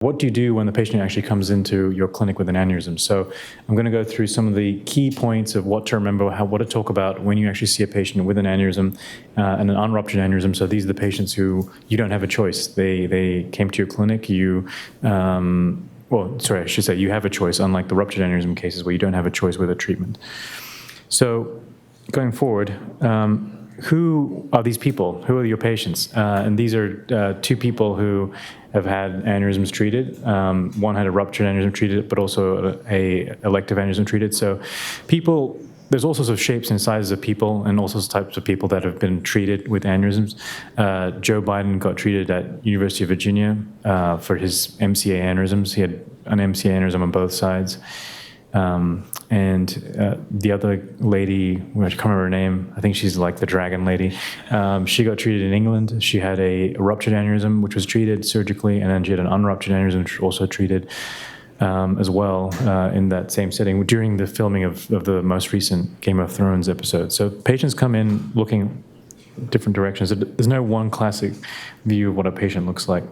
What do you do when the patient actually comes into your clinic with an aneurysm? So I'm going to go through some of the key points of what to remember, what to talk about when you actually see a patient with an aneurysm and an unruptured aneurysm. So these are the patients who you don't have a choice. They came to your clinic, you have a choice, unlike the ruptured aneurysm cases where you don't have a choice with a treatment. So going forward, who are these people? Who are your patients? And these are two people who have had aneurysms treated. One had a ruptured aneurysm treated, but also a elective aneurysm treated. So people, there's all sorts of shapes and sizes of people and all sorts of types of people that have been treated with aneurysms. Joe Biden got treated at University of Virginia for his MCA aneurysms. He had an MCA aneurysm on both sides. The other lady, I can't remember her name, I think she's like the dragon lady, she got treated in England. She had a ruptured aneurysm, which was treated surgically, and then she had an unruptured aneurysm, which was also treated as well in that same setting during the filming of the most recent Game of Thrones episode. So patients come in looking different directions. There's no one classic view of what a patient looks like.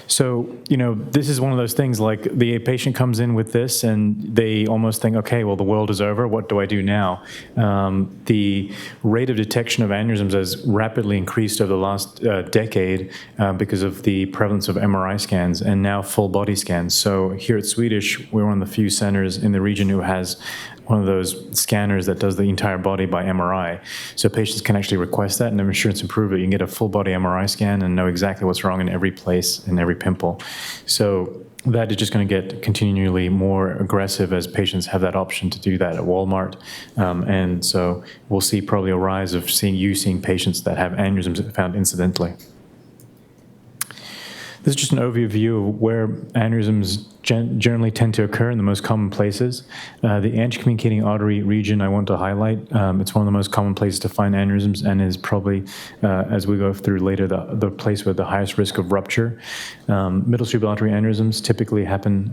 So, this is one of those things, like the patient comes in with this and they almost think, okay, well, the world is over. What do I do now? The rate of detection of aneurysms has rapidly increased over the last decade because of the prevalence of MRI scans and now full body scans. So here at Swedish, we're one of the few centers in the region who has one of those scanners that does the entire body by MRI. So patients can actually request that, and the insurance improver, you can get a full body MRI scan and know exactly what's wrong in every place, in every pimple. So that is just going to get continually more aggressive as patients have that option to do that at Walmart. And so we'll see probably a rise of seeing patients that have aneurysms found incidentally. This is just an overview of where aneurysms generally tend to occur in the most common places. The anti-communicating artery region I want to highlight. It's one of the most common places to find aneurysms and is probably, as we go through later, the place with the highest risk of rupture. Middle cerebral artery aneurysms typically happen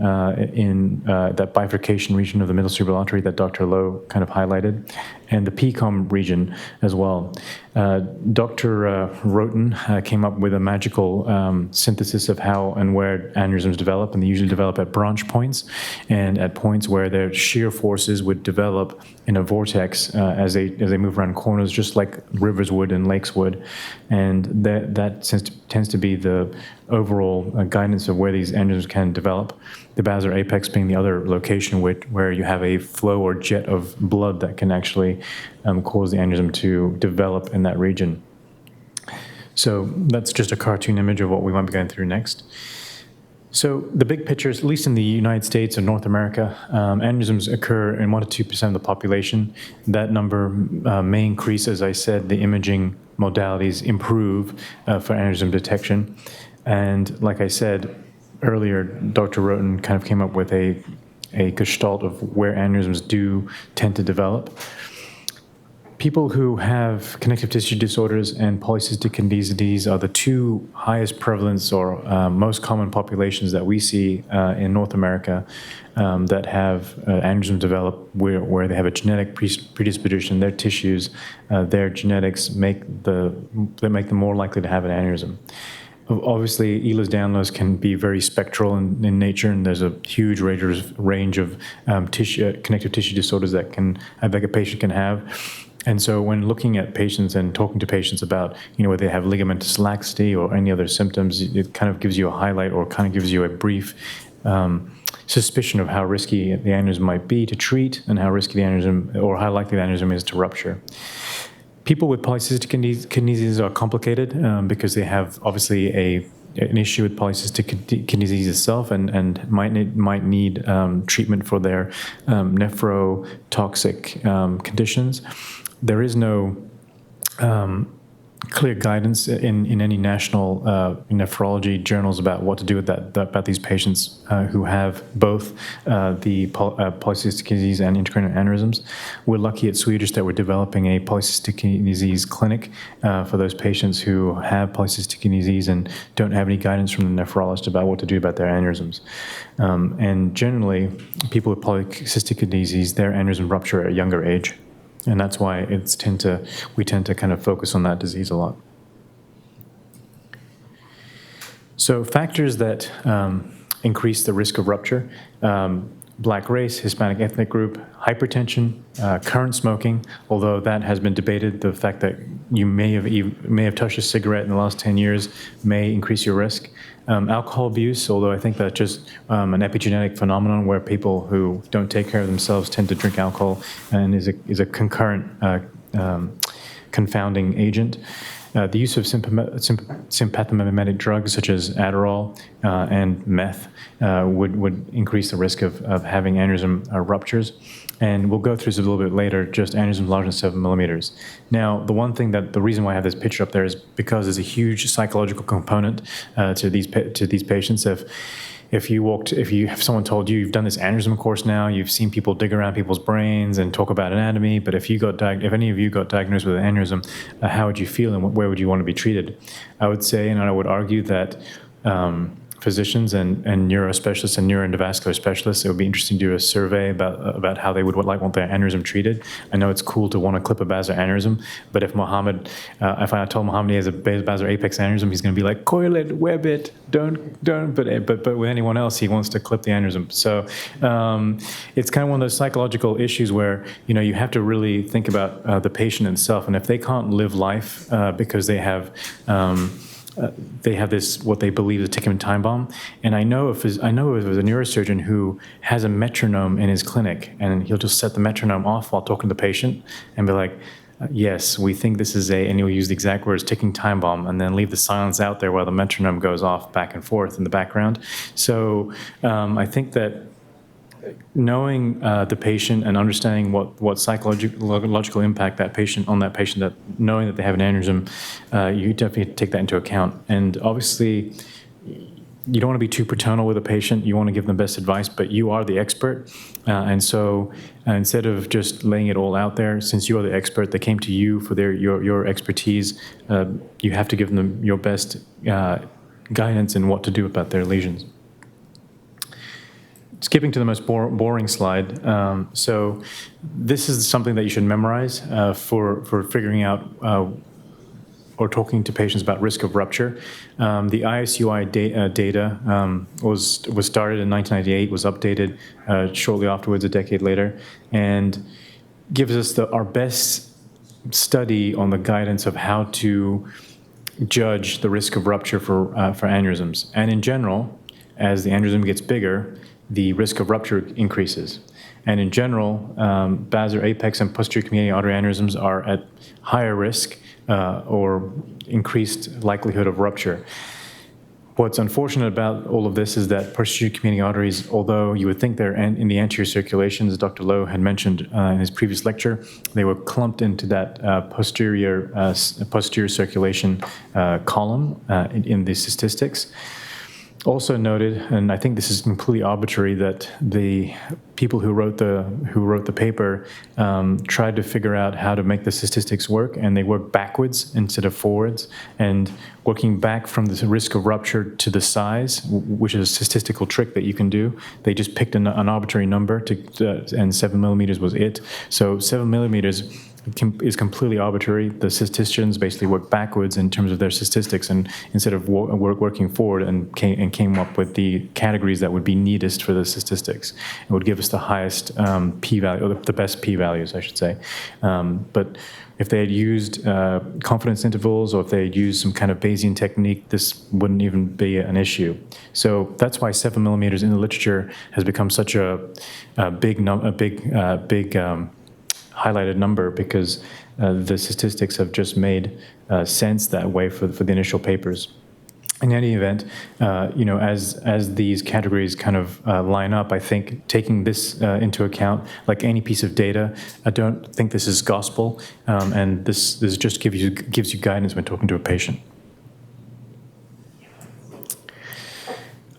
in that bifurcation region of the middle cerebral artery that Dr. Lowe kind of highlighted, and the PCOM region as well. Dr. Roten came up with a magical synthesis of how and where aneurysms develop, and they usually develop at branch points and at points where their shear forces would develop in a vortex as they move around corners, just like rivers would and lakes would. And that tends to be the overall guidance of where these aneurysms can develop. The basilar apex being the other location where you have a flow or jet of blood that can actually cause the aneurysm to develop in that region. So that's just a cartoon image of what we might be going through next. So the big picture is, at least in the United States or North America, aneurysms occur in 1% to 2% of the population. That number may increase, as I said, the imaging modalities improve for aneurysm detection. And like I said earlier, Dr. Roten kind of came up with a gestalt of where aneurysms do tend to develop. People who have connective tissue disorders and polycystic kidney disease are the two highest prevalence or most common populations that we see in North America that have aneurysms develop where they have a genetic predisposition. Their tissues, their genetics make them more likely to have an aneurysm. Obviously, Ehlers-Danlos can be very spectral in nature, and there's a huge range of connective tissue disorders that a patient can have. And so when looking at patients and talking to patients about, whether they have ligamentous laxity or any other symptoms, it kind of gives you a highlight or kind of gives you a brief suspicion of how risky the aneurysm might be to treat and how risky the aneurysm or how likely the aneurysm is to rupture. People with polycystic kidney disease are complicated because they have obviously an issue with polycystic kidney disease itself and might need treatment for their nephrotoxic conditions. There is no clear guidance in any national nephrology journals about what to do with about these patients who have both the polycystic kidney disease and intracranial aneurysms. We're lucky at Swedish that we're developing a polycystic kidney disease clinic for those patients who have polycystic kidney disease and don't have any guidance from the nephrologist about what to do about their aneurysms. And generally, people with polycystic kidney disease, their aneurysm rupture at a younger age. And that's why we tend to kind of focus on that disease a lot. So factors that increase the risk of rupture, Black race, Hispanic ethnic group, hypertension, current smoking, although that has been debated. The fact that you may have touched a cigarette in the last 10 years may increase your risk. Alcohol abuse, although I think that's just an epigenetic phenomenon where people who don't take care of themselves tend to drink alcohol and is a concurrent confounding agent. The use of sympathomimetic drugs such as Adderall and meth would increase the risk of having aneurysm ruptures. And we'll go through this a little bit later, just aneurysms larger than 7 millimeters. Now, the reason why I have this picture up there is because there's a huge psychological component to these patients. If someone told you you've done this aneurysm course now, you've seen people dig around people's brains and talk about anatomy, but if any of you got diagnosed with an aneurysm, how would you feel and where would you want to be treated? I would say, and I would argue that physicians and neurospecialists and neuroendovascular specialists, it would be interesting to do a survey about how they would want their aneurysm treated. I know it's cool to want to clip a basilar aneurysm, but if I told Mohammed he has a basilar apex aneurysm, he's going to be like, coil it, web it, don't. But with anyone else, he wants to clip the aneurysm. So it's kind of one of those psychological issues where you have to really think about the patient itself, and if they can't live life because they have this, what they believe is a ticking time bomb. And I know if there's a neurosurgeon who has a metronome in his clinic, and he'll just set the metronome off while talking to the patient and be like, yes, we think this is and he'll use the exact words, ticking time bomb, and then leave the silence out there while the metronome goes off back and forth in the background. So I think that knowing the patient and understanding what psychological impact that patient, that knowing that they have an aneurysm, you definitely take that into account. And obviously, you don't want to be too paternal with a patient. You want to give them the best advice, but you are the expert. And so instead of just laying it all out there, since you are the expert, they came to you for your expertise, you have to give them your best guidance in what to do about their lesions. Skipping to the most boring slide. So this is something that you should memorize for figuring out or talking to patients about risk of rupture. The ISUIA data was started in 1998, was updated shortly afterwards, a decade later, and gives us our best study on the guidance of how to judge the risk of rupture for aneurysms. And in general, as the aneurysm gets bigger, the risk of rupture increases. And in general, basilar apex and posterior communicating artery aneurysms are at higher risk or increased likelihood of rupture. What's unfortunate about all of this is that posterior communicating arteries, although you would think they're in the anterior circulation, as Dr. Lowe had mentioned in his previous lecture, they were clumped into that posterior circulation column in the statistics. Also noted, and I think this is completely arbitrary, that the people who wrote the paper tried to figure out how to make the statistics work, and they worked backwards instead of forwards. And working back from the risk of rupture to the size, which is a statistical trick that you can do, they just picked an arbitrary number and 7 millimeters was it. So 7 millimeters is completely arbitrary. The statisticians basically work backwards in terms of their statistics, and instead of working forward and came up with the categories that would be neatest for the statistics. It would give us the highest p-value, or the best p-values, I should say. But if they had used confidence intervals, or if they had used some kind of Bayesian technique, this wouldn't even be an issue. So that's why 7 millimeters in the literature has become such a big highlighted number, because the statistics have just made sense that way for the initial papers. In any event, as these categories kind of line up, I think taking this into account, like any piece of data, I don't think this is gospel, and this just gives you guidance when talking to a patient.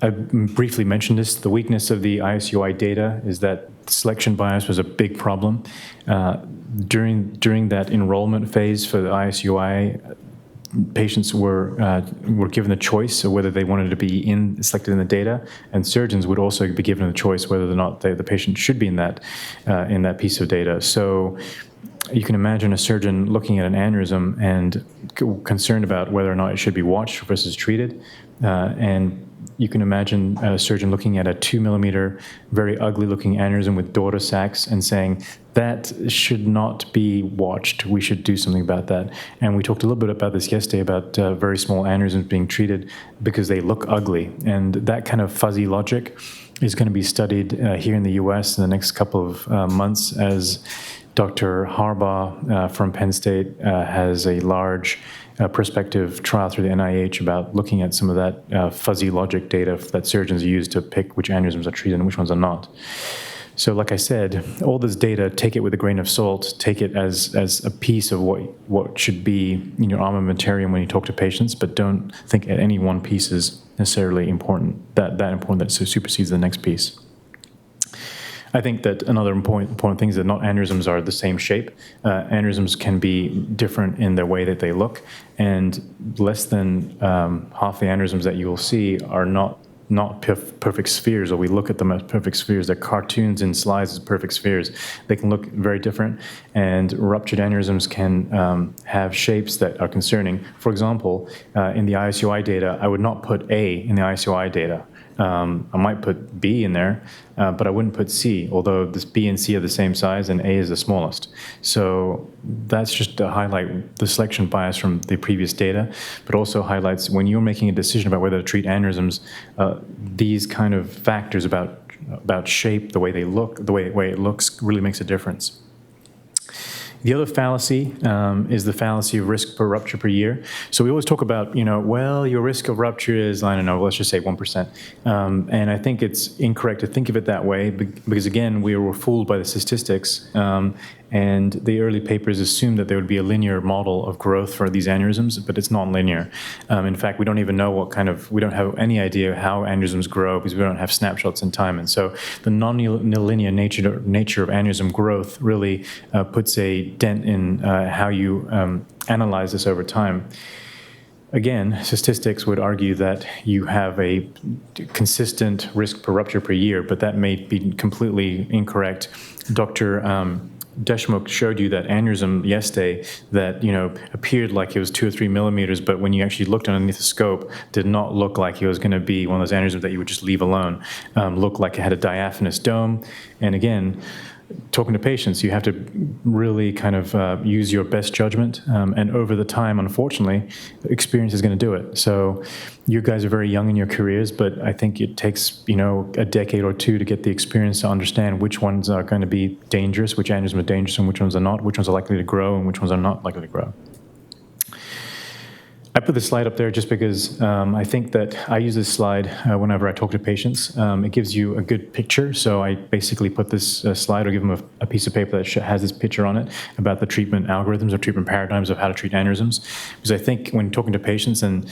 I briefly mentioned this. The weakness of the ISUI data is that selection bias was a big problem. During that enrollment phase for the ISUI, patients were given the choice of whether they wanted to be selected in the data, and surgeons would also be given the choice whether or not the patient should be in that piece of data. So you can imagine a surgeon looking at an aneurysm and concerned about whether or not it should be watched versus treated. And you can imagine a surgeon looking at a 2 millimeter, very ugly looking aneurysm with daughter sacs and saying, that should not be watched. We should do something about that. And we talked a little bit about this yesterday, about very small aneurysms being treated because they look ugly. And that kind of fuzzy logic is going to be studied here in the US in the next couple of months, as Dr. Harbaugh from Penn State has a large prospective trial through the NIH about looking at some of that fuzzy logic data that surgeons use to pick which aneurysms are treated and which ones are not. So like I said, all this data, take it with a grain of salt, take it as a piece of what should be in your armamentarium when you talk to patients, but don't think at any one piece is necessarily important, that important that supersedes the next piece. I think that another important thing is that not aneurysms are the same shape. Aneurysms can be different in the way that they look, and less than half the aneurysms that you will see are not perfect spheres, or we look at them as perfect spheres. They're cartoons in slides as perfect spheres. They can look very different, and ruptured aneurysms can have shapes that are concerning. For example, in the ISUI data, I would not put A in the ISUI data. I might put B in there, but I wouldn't put C, although this B and C are the same size and A is the smallest. So that's just to highlight the selection bias from the previous data, but also highlights when you're making a decision about whether to treat aneurysms, these kind of factors about shape, the way they look, the way it looks really makes a difference. The other fallacy is the fallacy of risk per rupture per year. So we always talk about, well, your risk of rupture is, I don't know, let's just say 1%. And I think it's incorrect to think of it that way because, again, we were fooled by the statistics. And the early papers assumed that there would be a linear model of growth for these aneurysms, but it's not linear. In fact, we don't even know we don't have any idea how aneurysms grow because we don't have snapshots in time. And so the non-linear nature of aneurysm growth really puts a dent in how you analyze this over time. Again, statistics would argue that you have a consistent risk per rupture per year, but that may be completely incorrect. Dr. Deshmukh showed you that aneurysm yesterday that appeared like it was 2 or 3 millimeters, but when you actually looked underneath the scope, did not look like it was going to be one of those aneurysms that you would just leave alone. Looked like it had a diaphanous dome, and again, talking to patients, you have to really kind of use your best judgment, and over the time, unfortunately, experience is going to do it. So you guys are very young in your careers, but I think it takes a decade or two to get the experience to understand which ones are going to be dangerous, which aneurysms are dangerous and which ones are not, which ones are likely to grow and which ones are not likely to grow. I put this slide up there just because I think that I use this slide whenever I talk to patients. It gives you a good picture, so I basically put this slide or give them a piece of paper that has this picture on it about the treatment algorithms or treatment paradigms of how to treat aneurysms. Because I think when talking to patients, and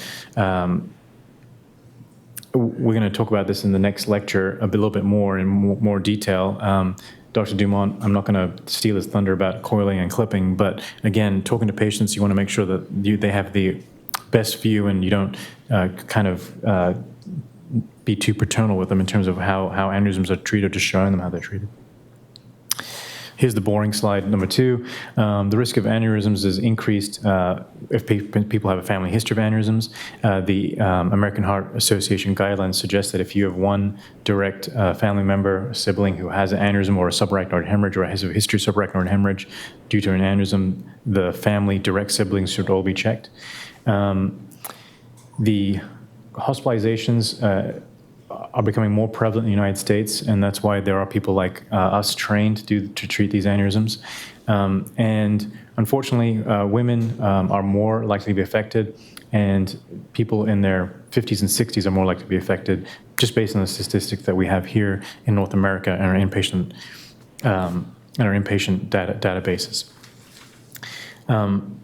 we're going to talk about this in the next lecture a little bit more in more detail. Dr. Dumont, I'm not going to steal his thunder about coiling and clipping, but again, talking to patients, you want to make sure that they have the best view and you don't be too paternal with them in terms of how aneurysms are treated, just showing them how they're treated. Here's the boring slide number 2. The risk of aneurysms is increased if people have a family history of aneurysms. The American Heart Association guidelines suggest that if you have one direct family member, sibling who has an aneurysm or a subarachnoid hemorrhage or has a history of subarachnoid hemorrhage due to an aneurysm, the family direct siblings should all be checked. The hospitalizations are becoming more prevalent in the United States, and that's why there are people like us trained to treat these aneurysms. And unfortunately, women are more likely to be affected, and people in their 50s and 60s are more likely to be affected, just based on the statistics that we have here in North America and our inpatient databases.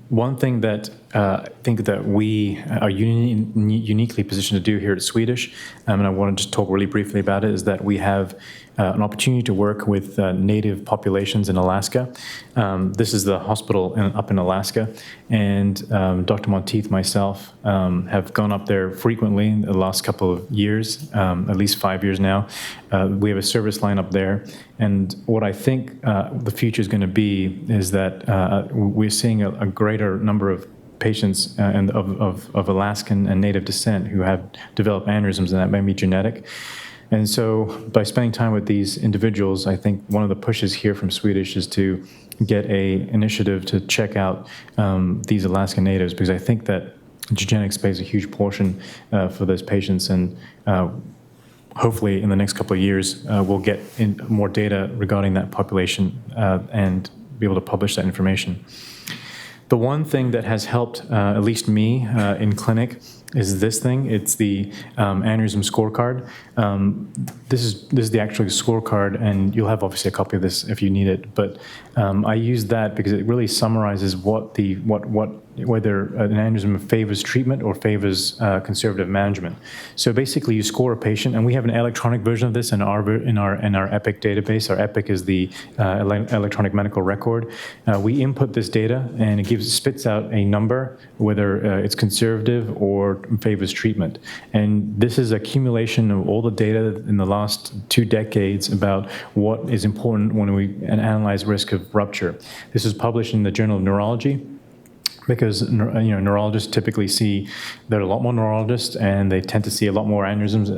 One thing that I think that we are uniquely positioned to do here at Swedish, and I want to just talk really briefly about it, is that we have an opportunity to work with native populations in Alaska. This is the hospital up in Alaska, and Dr. Monteith, myself, have gone up there frequently in the last couple of years, at least 5 years now. We have a service line up there, and what I think the future is going to be is that we're seeing a greater number of patients and of Alaskan and Native descent who have developed aneurysms, and that may be genetic. And so by spending time with these individuals, I think one of the pushes here from Swedish is to get an initiative to check out these Alaskan natives, because I think that genetics plays a huge portion for those patients, and hopefully in the next couple of years we'll get in more data regarding that population and be able to publish that information. The one thing that has helped, at least me, in clinic is this thing. It's the aneurysm scorecard. This is the actual scorecard, and you'll have obviously a copy of this if you need it. But I use that because it really summarizes whether an aneurysm favors treatment or favors conservative management. So basically, you score a patient, and we have an electronic version of this in our EPIC database. Our EPIC is the electronic medical record. We input this data, and it spits out a number, whether it's conservative or favors treatment. And this is accumulation of all the data in the last 2 decades about what is important when we analyze risk of rupture. This is published in the Journal of Neurology, because neurologists typically see, there are a lot more neurologists, and they tend to see a lot more aneurysms,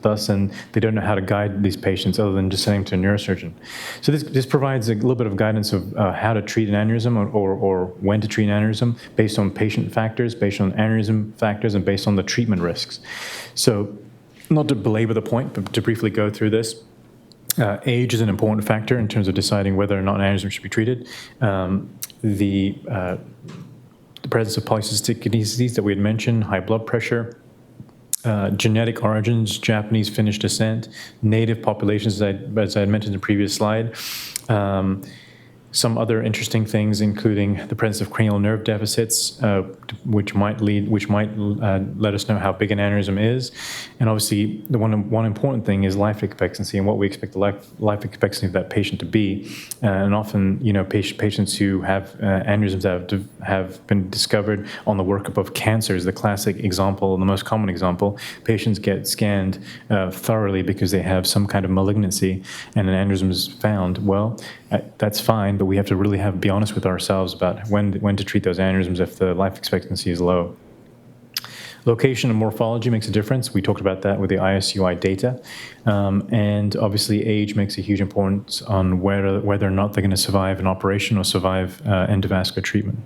thus, and they don't know how to guide these patients other than just sending them to a neurosurgeon. So this provides a little bit of guidance of how to treat an aneurysm or when to treat an aneurysm based on patient factors, based on aneurysm factors, and based on the treatment risks. So not to belabor the point, but to briefly go through this. Age is an important factor in terms of deciding whether or not an aneurysm should be treated. The presence of polycystic kidney disease that we had mentioned, high blood pressure, genetic origins, Japanese Finnish descent, native populations, as I had mentioned in the previous slide. Some other interesting things, including the presence of cranial nerve deficits, which might let us know how big an aneurysm is. And obviously, the one important thing is life expectancy and what we expect the life expectancy of that patient to be. And often, patients who have aneurysms that have been discovered on the workup of cancer is the classic example, the most common example. Patients get scanned thoroughly because they have some kind of malignancy, and an aneurysm is found. Well, that's fine, but we have to really be honest with ourselves about when to treat those aneurysms if the life expectancy is low. Location and morphology makes a difference. We talked about that with the ISUIA data. And obviously age makes a huge importance on whether or not they're going to survive an operation or survive endovascular treatment.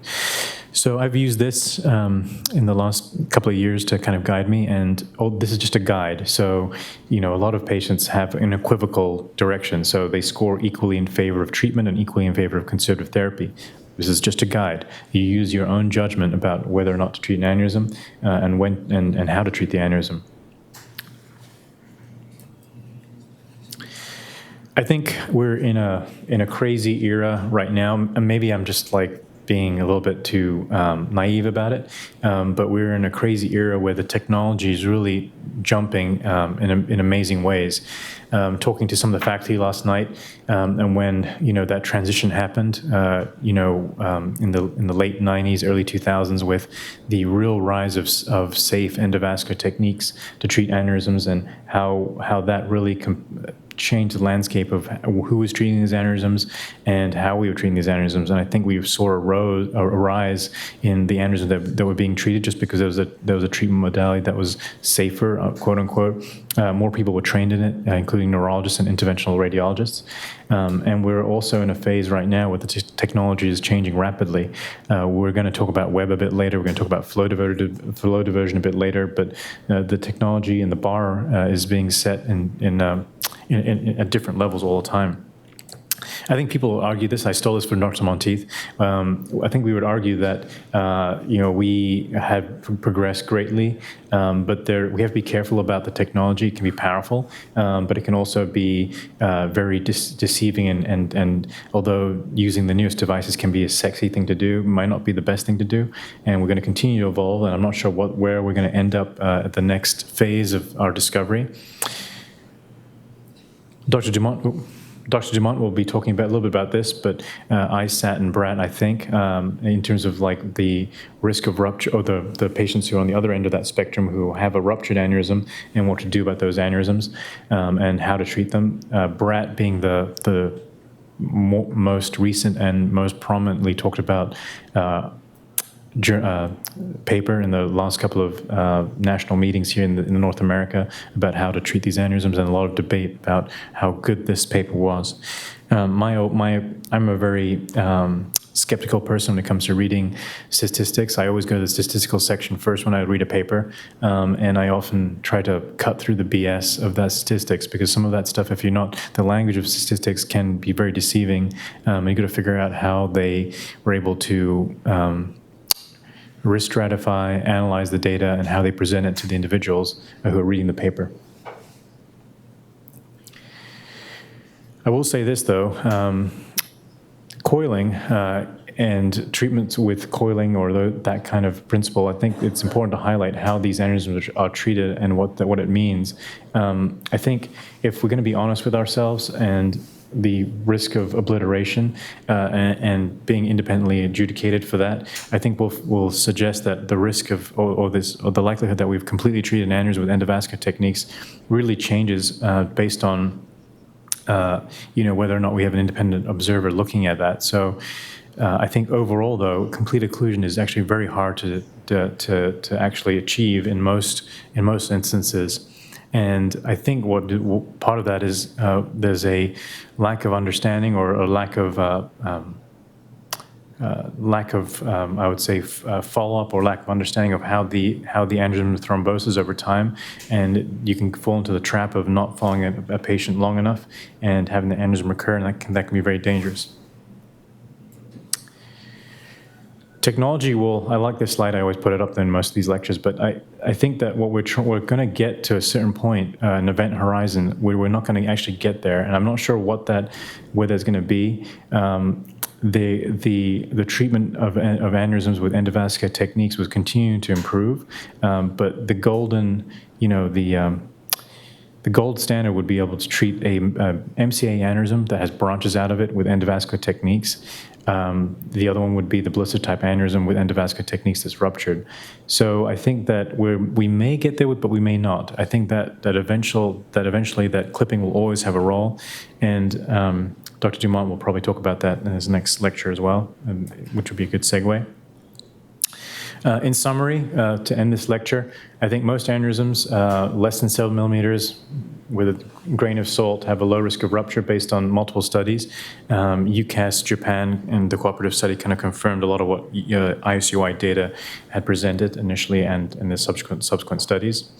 So I've used this in the last couple of years to kind of guide me, and this is just a guide. So, a lot of patients have an equivocal direction, so they score equally in favor of treatment and equally in favor of conservative therapy. This is just a guide. You use your own judgment about whether or not to treat an aneurysm and when and how to treat the aneurysm. I think we're in a crazy era right now, and maybe I'm just being a little bit too naive about it, but we're in a crazy era where the technology is really jumping in amazing ways. Talking to some of the faculty last night, and when that transition happened, in the late 90s, early 2000s, with the real rise of safe endovascular techniques to treat aneurysms, and how that really changed the landscape of who was treating these aneurysms and how we were treating these aneurysms. And I think we saw a rise in the aneurysms that were being treated just because there was a treatment modality that was safer, quote unquote. More people were trained in it, including neurologists and interventional radiologists. And we're also in a phase right now where the technology is changing rapidly. We're going to talk about web a bit later. We're going to talk about flow diversion a bit later. But the technology and the bar is being set at different levels all the time. I think people argue this. I stole this from Dr. Monteith. I think we would argue that we have progressed greatly, but we have to be careful about the technology. It can be powerful, but it can also be very deceiving. And although using the newest devices can be a sexy thing to do, it might not be the best thing to do. And we're going to continue to evolve. And I'm not sure where we're going to end up at the next phase of our discovery. Dr. Dumont will be talking a little bit about this, but ISAT and BRAT, I think, in terms of like the risk of rupture, or the patients who are on the other end of that spectrum who have a ruptured aneurysm and what to do about those aneurysms and how to treat them. BRAT being the most recent and most prominently talked about paper in the last couple of national meetings here in North America about how to treat these aneurysms, and a lot of debate about how good this paper was. I'm a very skeptical person when it comes to reading statistics. I always go to the statistical section first when I read a paper, and I often try to cut through the BS of that statistics, because some of that stuff, if you're not, the language of statistics can be very deceiving, and you've got to figure out how they were able to risk stratify, analyze the data, and how they present it to the individuals who are reading the paper. I will say this, though. Coiling and treatments with coiling, or that kind of principle, I think it's important to highlight how these aneurysms are treated and what it means. I think if we're going to be honest with ourselves and the risk of obliteration and being independently adjudicated for that, I think we'll suggest that the risk of or the likelihood that we've completely treated an aneurysm with endovascular techniques really changes based on whether or not we have an independent observer looking at that. So I think overall, though, complete occlusion is actually very hard to actually achieve in most instances. And I think part of that is there's a lack of understanding or a lack of I would say follow-up or lack of understanding of how the aneurysm thromboses over time, and you can fall into the trap of not following a patient long enough and having the aneurysm recur, and that can be very dangerous. Technology I like this slide, I always put it up there in most of these lectures, but I think that what we're going to get to a certain point, an event horizon, where we're not going to actually get there, and I'm not sure where that's going to be. The treatment of aneurysms with endovascular techniques was continuing to improve, but the gold standard would be able to treat a MCA aneurysm that has branches out of it with endovascular techniques. The other one would be the blister type aneurysm with endovascular techniques that's ruptured. So I think that we may get there, but we may not. I think that eventually that clipping will always have a role, and Dr. Dumont will probably talk about that in his next lecture as well, which would be a good segue. In summary, to end this lecture, I think most aneurysms less than 7 millimeters with a grain of salt have a low risk of rupture based on multiple studies. UCAS, Japan, and the cooperative study kind of confirmed a lot of what ISUIA data had presented initially and in the subsequent studies.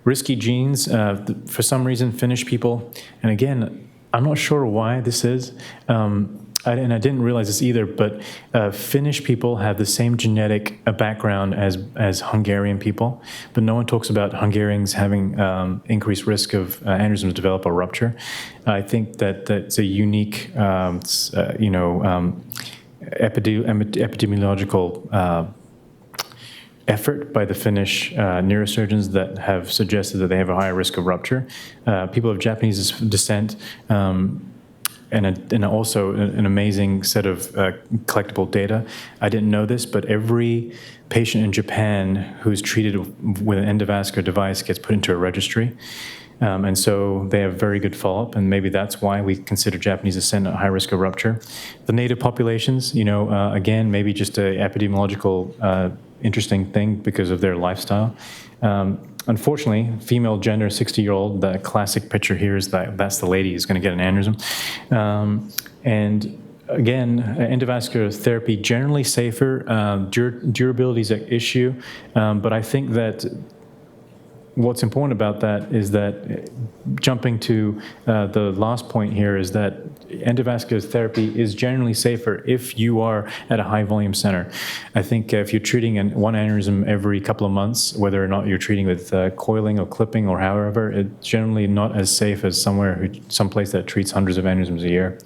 Risky genes, for some reason, Finnish people, and again, I'm not sure why this is, and I didn't realize this either, but Finnish people have the same genetic background as Hungarian people, but no one talks about Hungarians having increased risk of aneurysms develop or rupture. I think that's a unique, epidemiological effort by the Finnish neurosurgeons that have suggested that they have a higher risk of rupture. People of Japanese descent, and also an amazing set of collectible data. I didn't know this, but every patient in Japan who's treated with an endovascular device gets put into a registry. And so they have very good follow-up, and maybe that's why we consider Japanese descent at high risk of rupture. The native populations, again, maybe just an epidemiological interesting thing because of their lifestyle. Unfortunately, female gender, 60-year-old, the classic picture here is that's the lady who's going to get an aneurysm. And again, endovascular therapy generally safer. Durability is an issue, but I think that what's important about that is that jumping to the last point here is that endovascular therapy is generally safer if you are at a high volume center. I think if you're treating one aneurysm every couple of months, whether or not you're treating with coiling or clipping or however, it's generally not as safe as someplace that treats hundreds of aneurysms a year.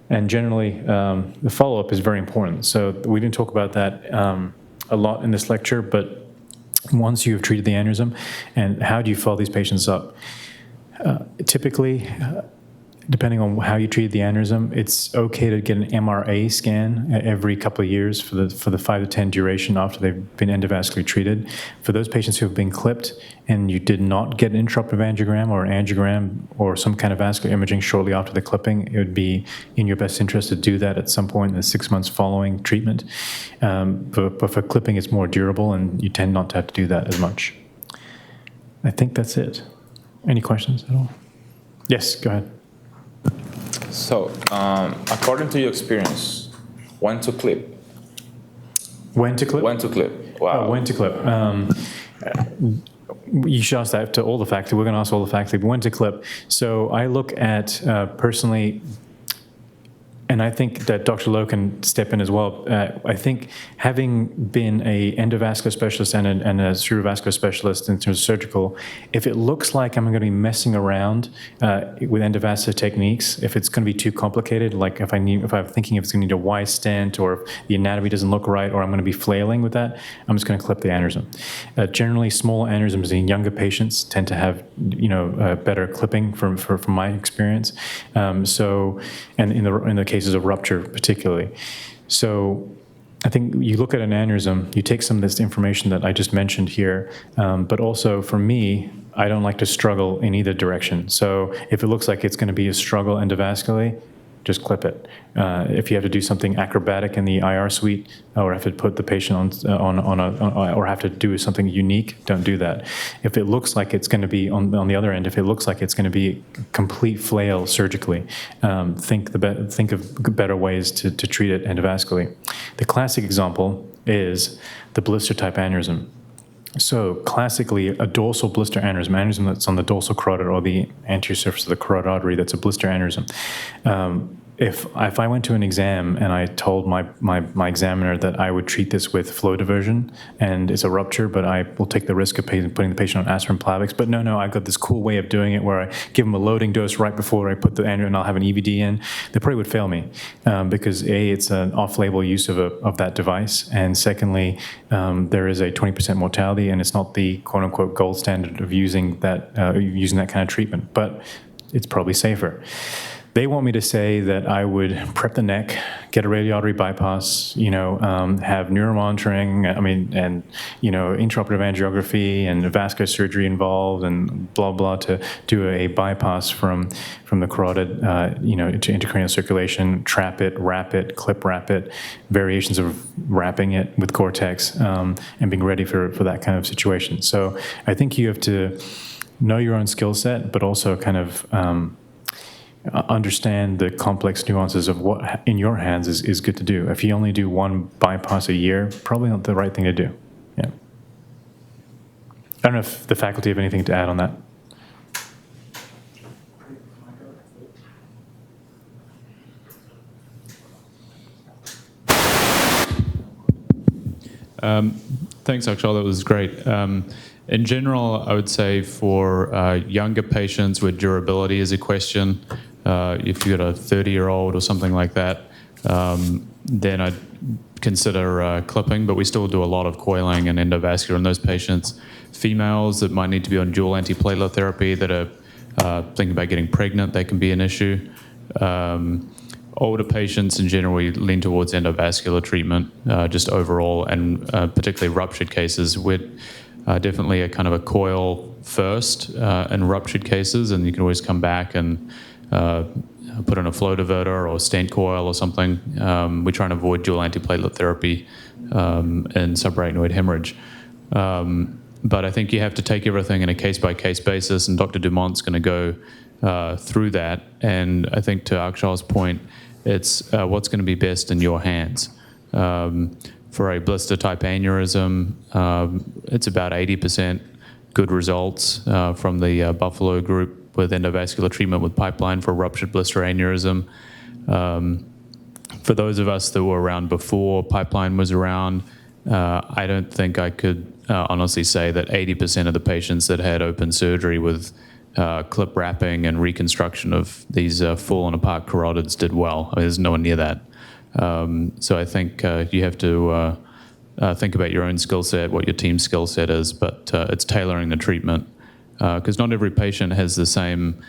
And generally, the follow-up is very important. So we didn't talk about that a lot in this lecture, but once you've treated the aneurysm, and how do you follow these patients up? Typically, depending on how you treat the aneurysm, it's okay to get an MRA scan every couple of years for the 5 to 10 duration after they've been endovascularly treated. For those patients who have been clipped and you did not get an intraoperative angiogram or an angiogram or some kind of vascular imaging shortly after the clipping, it would be in your best interest to do that at some point in the 6 months following treatment. But for clipping, it's more durable, and you tend not to have to do that as much. I think that's it. Any questions at all? Yes, go ahead. So, according to your experience, when to clip? When to clip? When to clip. Wow. When to clip. You should ask that to all the faculty. We're going to ask all the faculty, but when to clip. So I look at, personally, and I think that Dr. Lowe can step in as well. I think having been a endovascular specialist and a cerebrovascular specialist in terms of surgical, if it looks like I'm going to be messing around with endovascular techniques, if it's going to be too complicated, like if I'm thinking if it's going to need a Y stent or if the anatomy doesn't look right or I'm going to be flailing with that, I'm just going to clip the aneurysm. Generally, small aneurysms in younger patients tend to have better clipping from my experience. And in the cases of rupture particularly. So I think you look at an aneurysm, you take some of this information that I just mentioned here, but also for me, I don't like to struggle in either direction. So if it looks like it's going to be a struggle endovascularly, just clip it. If you have to do something acrobatic in the IR suite, or have to put the patient or have to do something unique, don't do that. If it looks like it's going to be on the other end, if it looks like it's going to be a complete flail surgically, think of better ways to treat it endovascularly. The classic example is the blister type aneurysm. So classically, a dorsal blister aneurysm that's on the dorsal carotid or the anterior surface of the carotid artery, that's a blister aneurysm. If I went to an exam and I told my examiner that I would treat this with flow diversion and it's a rupture, but I will take the risk of putting the patient on aspirin Plavix, but no, I've got this cool way of doing it where I give them a loading dose right before I put the aneurysm and I'll have an EVD in, they probably would fail me because A, it's an off-label use of that device, and secondly, there is a 20% mortality, and it's not the quote-unquote gold standard of using that kind of treatment, but it's probably safer. They want me to say that I would prep the neck, get a radial artery bypass, have neuromonitoring, and intraoperative angiography and vascular surgery involved, and blah blah to do a bypass from the carotid, to intracranial circulation, trap it, wrap it, clip wrap it, variations of wrapping it with Cortex, and being ready for that kind of situation. So I think you have to know your own skill set, but also kind of understand the complex nuances of what in your hands is good to do. If you only do one bypass a year, probably not the right thing to do. Yeah. I don't know if the faculty have anything to add on that. Thanks, Akshal. That was great. In general, I would say for younger patients where durability is a question, if you've got a 30-year-old or something like that, then I'd consider clipping, but we still do a lot of coiling and endovascular in those patients. Females that might need to be on dual antiplatelet therapy that are thinking about getting pregnant, that can be an issue. Older patients in general, we lean towards endovascular treatment just overall, and particularly ruptured cases. We're definitely a kind of a coil first in ruptured cases, and you can always come back and put in a flow diverter or stent coil or something. We try and avoid dual antiplatelet therapy in subarachnoid hemorrhage. But I think you have to take everything in a case-by-case basis, and Dr. Dumont's going to go through that. And I think to Akshal's point, it's what's going to be best in your hands. For a blister-type aneurysm, it's about 80% good results from the Buffalo group. with endovascular treatment with pipeline for ruptured blister aneurysm. For those of us that were around before pipeline was around, I don't think I could honestly say that 80% of the patients that had open surgery with clip wrapping and reconstruction of these fallen apart carotids did well. I mean, there's no one near that. So I think you have to think about your own skill set, what your team's skill set is, but it's tailoring the treatment. Because not every patient has the same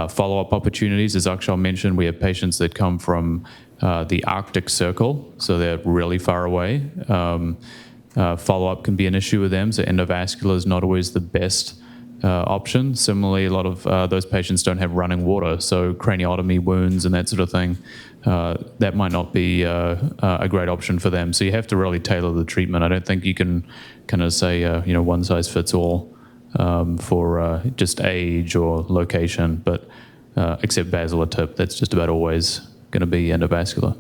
follow-up opportunities. As Akshal mentioned, we have patients that come from the Arctic Circle, so they're really far away. Follow-up can be an issue with them, so endovascular is not always the best option. Similarly, a lot of those patients don't have running water, so craniotomy wounds and that sort of thing, that might not be a great option for them. So you have to really tailor the treatment. I don't think you can kind of say, one size fits all for just age or location, but except basilar tip, that's just about always going to be endovascular.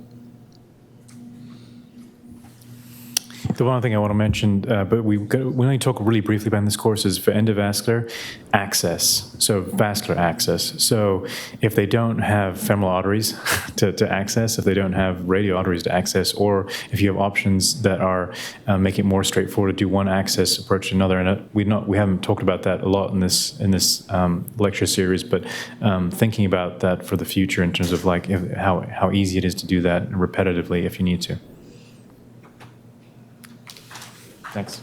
The one thing I want to mention, but we only talk really briefly about in this course, is for endovascular access, so vascular access. So if they don't have femoral arteries to access, if they don't have radial arteries to access, or if you have options that are make it more straightforward to do one access approach to another, and we haven't talked about that a lot in this lecture series, but thinking about that for the future in terms of like how easy it is to do that repetitively if you need to. Thanks.